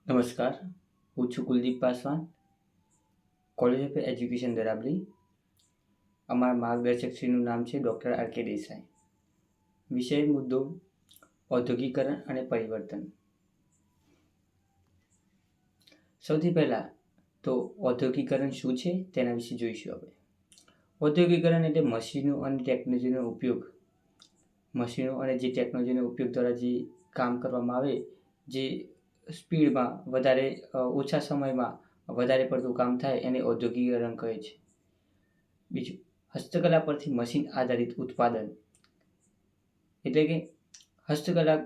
નમસ્કાર, હું છું Kuldeep Paswan, college of education Darabali. અમારા માર્ગદર્શકશ્રીનું નામ છે ડૉક્ટર આર કે દેસાઈ. વિષય મુદ્દો ઔદ્યોગિકરણ અને પરિવર્તન. સૌથી પહેલાં તો ઔદ્યોગિકરણ શું છે તેના વિશે જોઈશું આપણે. ઔદ્યોગિકરણ એટલે મશીનો અને ટેકનોલોજીનો ઉપયોગ. મશીનો અને જે ટેકનોલોજીનો ઉપયોગ દ્વારા જે કામ કરવામાં આવે, જે સ્પીડમાં વધારે ઓછા સમયમાં વધારે પડતું કામ થાય એને ઔદ્યોગિકરણ કહે છે. બીજું, હસ્તકલા પરથી મશીન આધારિત ઉત્પાદન એટલે કે હસ્તકલા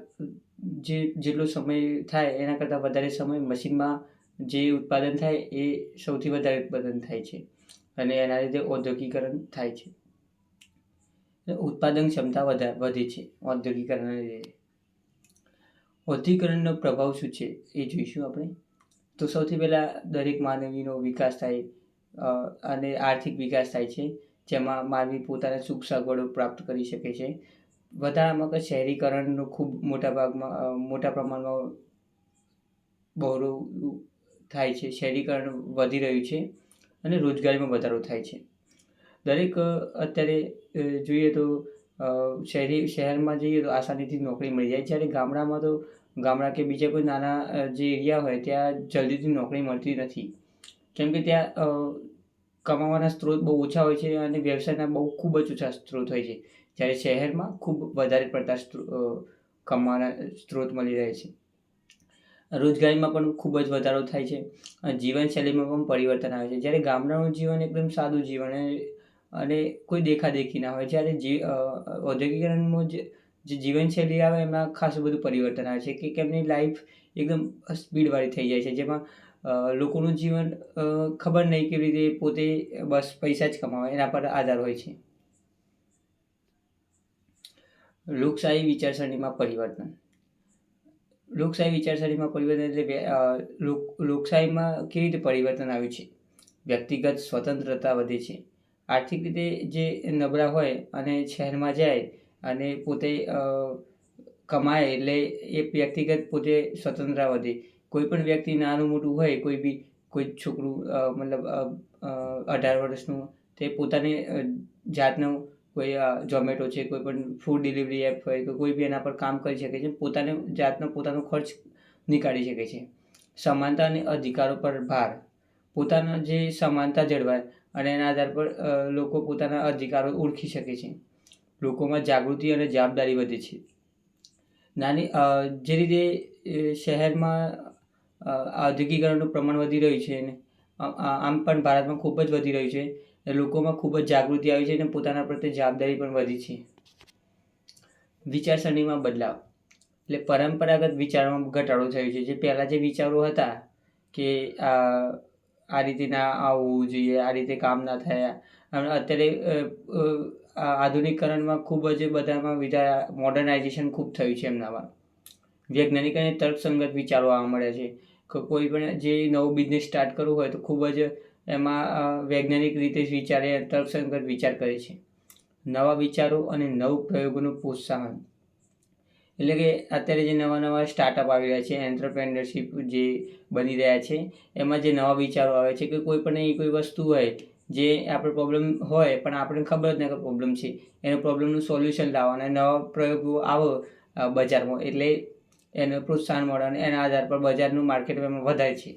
જેટલો સમય થાય એના કરતાં વધારે સમય મશીનમાં જે ઉત્પાદન થાય એ સૌથી વધારે ઉત્પાદન થાય છે અને એના લીધે ઔદ્યોગિકરણ થાય છે. ઉત્પાદન ક્ષમતા વધે છે ઔદ્યોગિકરણના લીધે. ઔદ્યોગિકરણનો પ્રભાવ શું છે એ જોઈશું આપણે. તો સૌથી પહેલાં દરેક માનવીનો વિકાસ થાય અને આર્થિક વિકાસ થાય છે, જેમાં માનવી પોતાના સુખ સગવડો પ્રાપ્ત કરી શકે છે. વધારામાં કે શહેરીકરણનો ખૂબ મોટા પ્રમાણમાં બહોળો થાય છે. શહેરીકરણ વધી રહ્યું છે અને રોજગારીમાં વધારો થાય છે. દરેક અત્યારે જોઈએ તો શહેરમાં જઈએ તો આસાનીથી નોકરી મળી જાય, જ્યારે ગામડા કે બીજા કોઈ નાના જે એરિયા હોય ત્યાં જલ્દીથી નોકરી મળતી નથી, કેમ કે ત્યાં કમાવાના સ્ત્રોત બહુ ઓછા હોય છે અને વ્યવસાયના ખૂબ જ ઓછા સ્ત્રોત હોય છે, જ્યારે શહેરમાં ખૂબ વધારે પડતા કમાવાના સ્ત્રોત મળી રહે છે. રોજગારીમાં પણ ખૂબ જ વધારો થાય છે. જીવનશૈલીમાં પણ પરિવર્તન આવે છે. જ્યારે ગામડાનું જીવન એકદમ સાદું જીવન અને કોઈ દેખાદેખી ના હોય, જ્યારે ઔદ્યોગિકરણમાં જે જીવનશૈલી આવે એમાં ખાસું બધું પરિવર્તન આવે છે કે એમની લાઈફ એકદમ સ્પીડવાળી થઈ જાય છે, જેમાં લોકોનું જીવન ખબર નહીં કેવી રીતે પોતે બસ પૈસા જ કમાવે એના પર આધાર હોય છે. લોકશાહી વિચારસરણીમાં પરિવર્તન. લોકશાહી વિચારસરણીમાં પરિવર્તન એટલે લોકશાહીમાં કેવી રીતે પરિવર્તન આવ્યું છે. વ્યક્તિગત સ્વતંત્રતા વધે છે. આર્થિક રીતે જે નબળા હોય અને શહેરમાં જાય અને પોતે કમાય એટલે એ વ્યક્તિગત પોતે સ્વતંત્રતા વધે. કોઈ પણ વ્યક્તિ નાનું મોટું હોય, કોઈ છોકરું મતલબ 18 વર્ષનું, તે પોતાની જાતનું કોઈ ઝોમેટો છે, કોઈ પણ ફૂડ ડિલિવરી એપ હોય તો કોઈ બી એના પર કામ કરી શકે છે, પોતાનો ખર્ચ નીકાળી શકે છે. સમાનતા અને અધિકારો પર ભાર. પોતાના જે સમાનતા જળવાય અને એના આધાર પર લોકો પોતાના અધિકારો ઓળખી શકે છે. લોકોમાં જાગૃતિ અને જવાબદારી વધે છે. જે રીતે શહેરમાં ઔદ્યોગિકરણનું પ્રમાણ વધી રહ્યું છે અને આમ પણ ભારતમાં ખૂબ જ વધી રહ્યું છે. લોકોમાં ખૂબ જ જાગૃતિ આવી છે અને પોતાના પ્રત્યે જવાબદારી પણ વધી છે. વિચારસરણીમાં બદલાવ એટલે પરંપરાગત વિચારોમાં ઘટાડો થયો છે. જે પહેલાં જે વિચારો હતા કે આ રીતે ના આવવું જોઈએ, આ રીતે કામ ના થયા, અત્યારે આધુનિકરણમાં ખૂબ જ બધામાં મોડર્નાઇઝેશન ખૂબ થયું છે એમનામાં. વૈજ્ઞાનિક અને તર્કસંગત વિચારો આવવા મળ્યા છે. કોઈ પણ જે નવું બિઝનેસ સ્ટાર્ટ કરવું હોય તો ખૂબ જ એમાં વૈજ્ઞાનિક રીતે જ વિચારે, તર્કસંગત વિચાર કરે છે. નવા વિચારો અને નવ પ્રયોગોનું પ્રોત્સાહન એટલે કે અત્યારે જે નવા સ્ટાર્ટઅપ આવી રહ્યા છે, એન્ટરપ્રેન્યોરશિપ જે બની રહ્યા છે, એમાં જે નવા વિચારો આવે છે કે કોઈ પણ એવી કોઈ વસ્તુ હોય જે આપણે પ્રોબ્લેમ હોય પણ આપણે ખબર જ નહીં કે પ્રોબ્લેમ છે, એનો પ્રોબ્લેમનું સોલ્યુશન લાવવાના નવા પ્રયોગો આવો બજારમાં એટલે એને પ્રોત્સાહન મળે અને એના આધાર પર બજારનું માર્કેટ એમાં વધારે છે.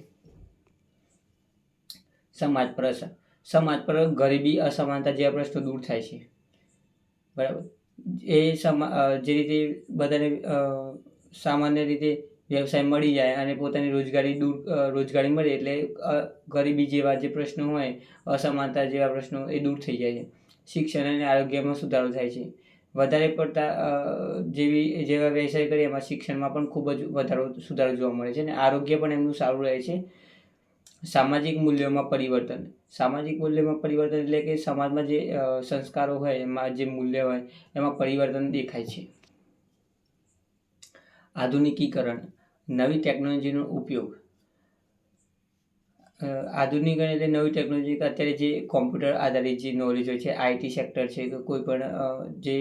સમાજ પર ગરીબી, અસમાનતા જેવા પ્રશ્નો દૂર થાય છે. બરાબર. જે રીતે બધાને સામાન્ય રીતે વ્યવસાય મળી જાય અને પોતાની રોજગારી મળે એટલે ગરીબી જેવા જે પ્રશ્નો હોય, અસમાનતા જેવા પ્રશ્નો એ દૂર થઈ જાય છે. શિક્ષણ અને આરોગ્યમાં સુધારો થાય છે. વધારે પડતા જેવા વ્યવસાય કરીએ એમાં શિક્ષણમાં પણ ખૂબ જ સુધારો જોવા મળે છે અને આરોગ્ય પણ એમનું સારું રહે છે. સામાજિક મૂલ્યોમાં પરિવર્તન એટલે કે સમાજમાં જે સંસ્કારો હોય, એમાં જે મૂલ્ય હોય એમાં પરિવર્તન દેખાય છે. આધુનિકીકરણ, નવી ટેકનોલોજીનો ઉપયોગ. આધુનિકરણ એટલે નવી ટેકનોલોજી કે અત્યારે જે કોમ્પ્યુટર આધારિત જે નોલેજ હોય છે, આઈટી સેક્ટર છે કે કોઈ પણ જે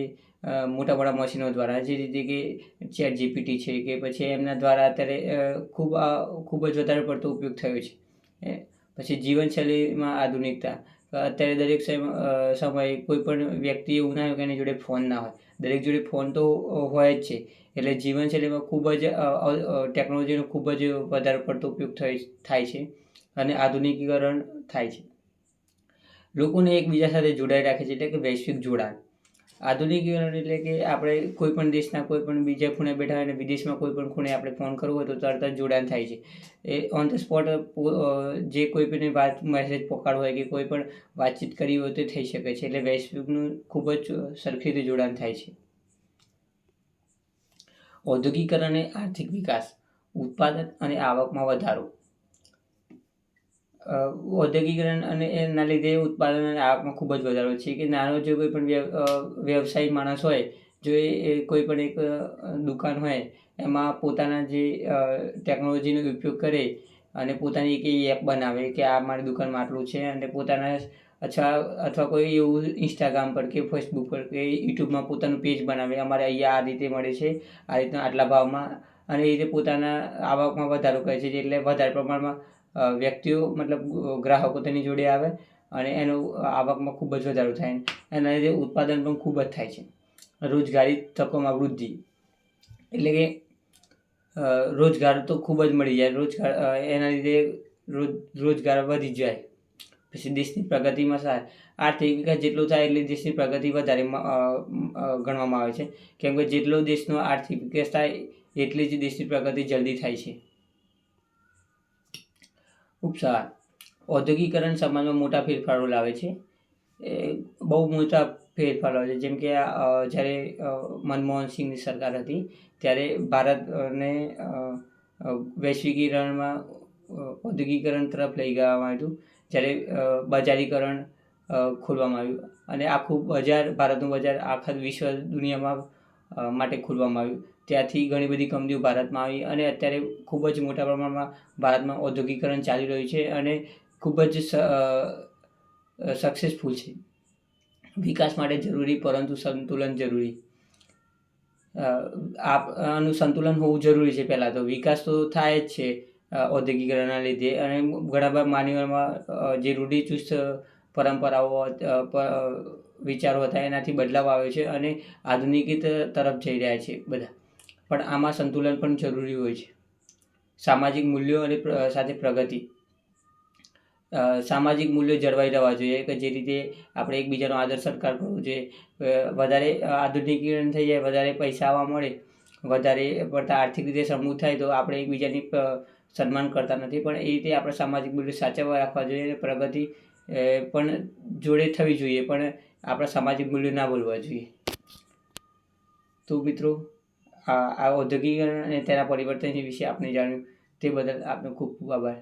મોટા મોટા મશીનો દ્વારા જે રીતે કે ChatGPT છે કે પછી એમના દ્વારા અત્યારે ખૂબ જ વધારે પડતો ઉપયોગ થયો છે. પછી જીવનશૈલીમાં આધુનિકતા. અત્યારે દરેક સમયે કોઈ પણ વ્યક્તિ એવું ના હોય કે એની જોડે ફોન ના હોય. દરેક જોડે ફોન તો હોય જ છે. એટલે જીવનશૈલીમાં ખૂબ જ ટેકનોલોજીનો ખૂબ જ વધારે પડતો ઉપયોગ થાય છે અને આધુનિકીકરણ થાય છે. લોકોને એકબીજા સાથે જોડાઈ રાખે છે, એટલે કે વૈશ્વિક જોડાણ. આધુનિકીકરણ એટલે કે આપણે કોઈ પણ દેશના કોઈ પણ બીજા ખૂણે બેઠા હોય અને વિદેશમાં કોઈ પણ ખૂણે આપણે ફોન કરવો હોય તો તરત જ જોડાણ થાય છે. એ ઓન ધ સ્પોટ જે કોઈ પણ મેસેજ પહોંચાડવો હોય કે કોઈ પણ વાતચીત કરવી હોય તો થઈ શકે છે. એટલે વૈશ્વિકનું ખૂબ જ સરખી રીતે જોડાણ થાય છે. ઔદ્યોગિકરણ અને આર્થિક વિકાસ. ઉત્પાદન અને આવકમાં વધારો. ઔદ્યોગિકરણ અને એના લીધે ઉત્પાદન અને આવકમાં ખૂબ જ વધારો છે કે નાનો જો કોઈ પણ વ્યવસાયી માણસ હોય, જો એ કોઈ પણ એક દુકાન હોય એમાં પોતાના જે ટેકનોલોજીનો ઉપયોગ કરે અને પોતાની એક એપ બનાવે કે આ મારી દુકાનમાં આટલું છે અને પોતાના અથવા કોઈ એવું ઇન્સ્ટાગ્રામ પર કે ફેસબુક પર કે યુટ્યુબમાં પોતાનું પેજ બનાવે, અમારે અહીંયા આ રીતે મળે છે, આ રીતના આટલા ભાવમાં, અને એ રીતે પોતાના આવકમાં વધારો કરે છે. એટલે વધારે પ્રમાણમાં વ્યક્તિઓ મતલબ ગ્રાહકો તેની જોડે આવે અને એનો આવકમાં ખૂબ જ વધારો થાય. એના લીધે ઉત્પાદન પણ ખૂબ જ થાય છે. રોજગારી તકોમાં વૃદ્ધિ. એટલે કે રોજગાર તો ખૂબ જ મળી જાય. એના લીધે રોજગાર વધી જાય. પછી દેશની પ્રગતિમાં આર્થિક વિકાસ જેટલો થાય એટલે દેશની પ્રગતિ વધારે ગણવામાં આવે છે. કેમ કે જેટલો દેશનો આર્થિક વિકાસ થાય એટલી જ દેશની પ્રગતિ જલ્દી થાય છે. ઉપસાર. ઔદ્યોગિકરણ સમાજમાં મોટા ફેરફારો લાવે છે. એ બહુ મોટા ફેરફારો છે. જેમ કે જ્યારે મનમોહન સિંહની સરકાર હતી ત્યારે ભારતને વૈશ્વિકીકરણમાં ઔદ્યોગિકરણ તરફ લઈ જવામાં આવ્યું. જ્યારે બજારીકરણ ખોલવામાં આવ્યું અને આખું બજાર, ભારતનું બજાર આખા વિશ્વ દુનિયામાં માટે ખોલવામાં આવ્યું. ત્યાંથી ઘણી બધી કંપનીઓ ભારતમાં આવી અને અત્યારે ખૂબ જ મોટા પ્રમાણમાં ભારતમાં ઔદ્યોગિકરણ ચાલી રહ્યું છે અને ખૂબ જ સક્સેસફુલ છે. વિકાસ માટે જરૂરી પરંતુ સંતુલન જરૂરી. આનું સંતુલન હોવું જરૂરી છે. પહેલાં તો વિકાસ તો થાય જ છે ઔદ્યોગિકરણના લીધે, અને ઘણા બધા માનવીઓમાં જે રૂઢિચુસ્ત પરંપરાઓ વિચારો હતા એનાથી બદલાવ આવ્યો છે અને આધુનિકી તરફ જઈ રહ્યા છે બધા. પણ આમાં સંતુલન પણ જરૂરી હોય છે. સામાજિક મૂલ્યો અને સાથે પ્રગતિ. સામાજિક મૂલ્યો જળવાઈ રહેવા જોઈએ કે જે રીતે આપણે એકબીજાનો આદર સત્કાર કરવો જોઈએ. વધારે આધુનિકીકરણ થઈ જાય, વધારે પૈસા આવવા મળે, વધારે પડતા આર્થિક રીતે સમૃદ્ધ થાય તો આપણે એકબીજાની સન્માન કરતા નથી. પણ એ રીતે આપણે સામાજિક મૂલ્યો સાચવવા રાખવા જોઈએ અને પ્રગતિ પણ જોડે થવી જોઈએ, પણ આપણા સામાજિક મૂલ્યો ના ભૂલવા જોઈએ. તો મિત્રો, આ ઔદ્યોગિકરણ અને તેના પરિવર્તન વિશે આપણે જાણ્યું તે બદલ આપનો ખૂબ ખૂબ આભાર.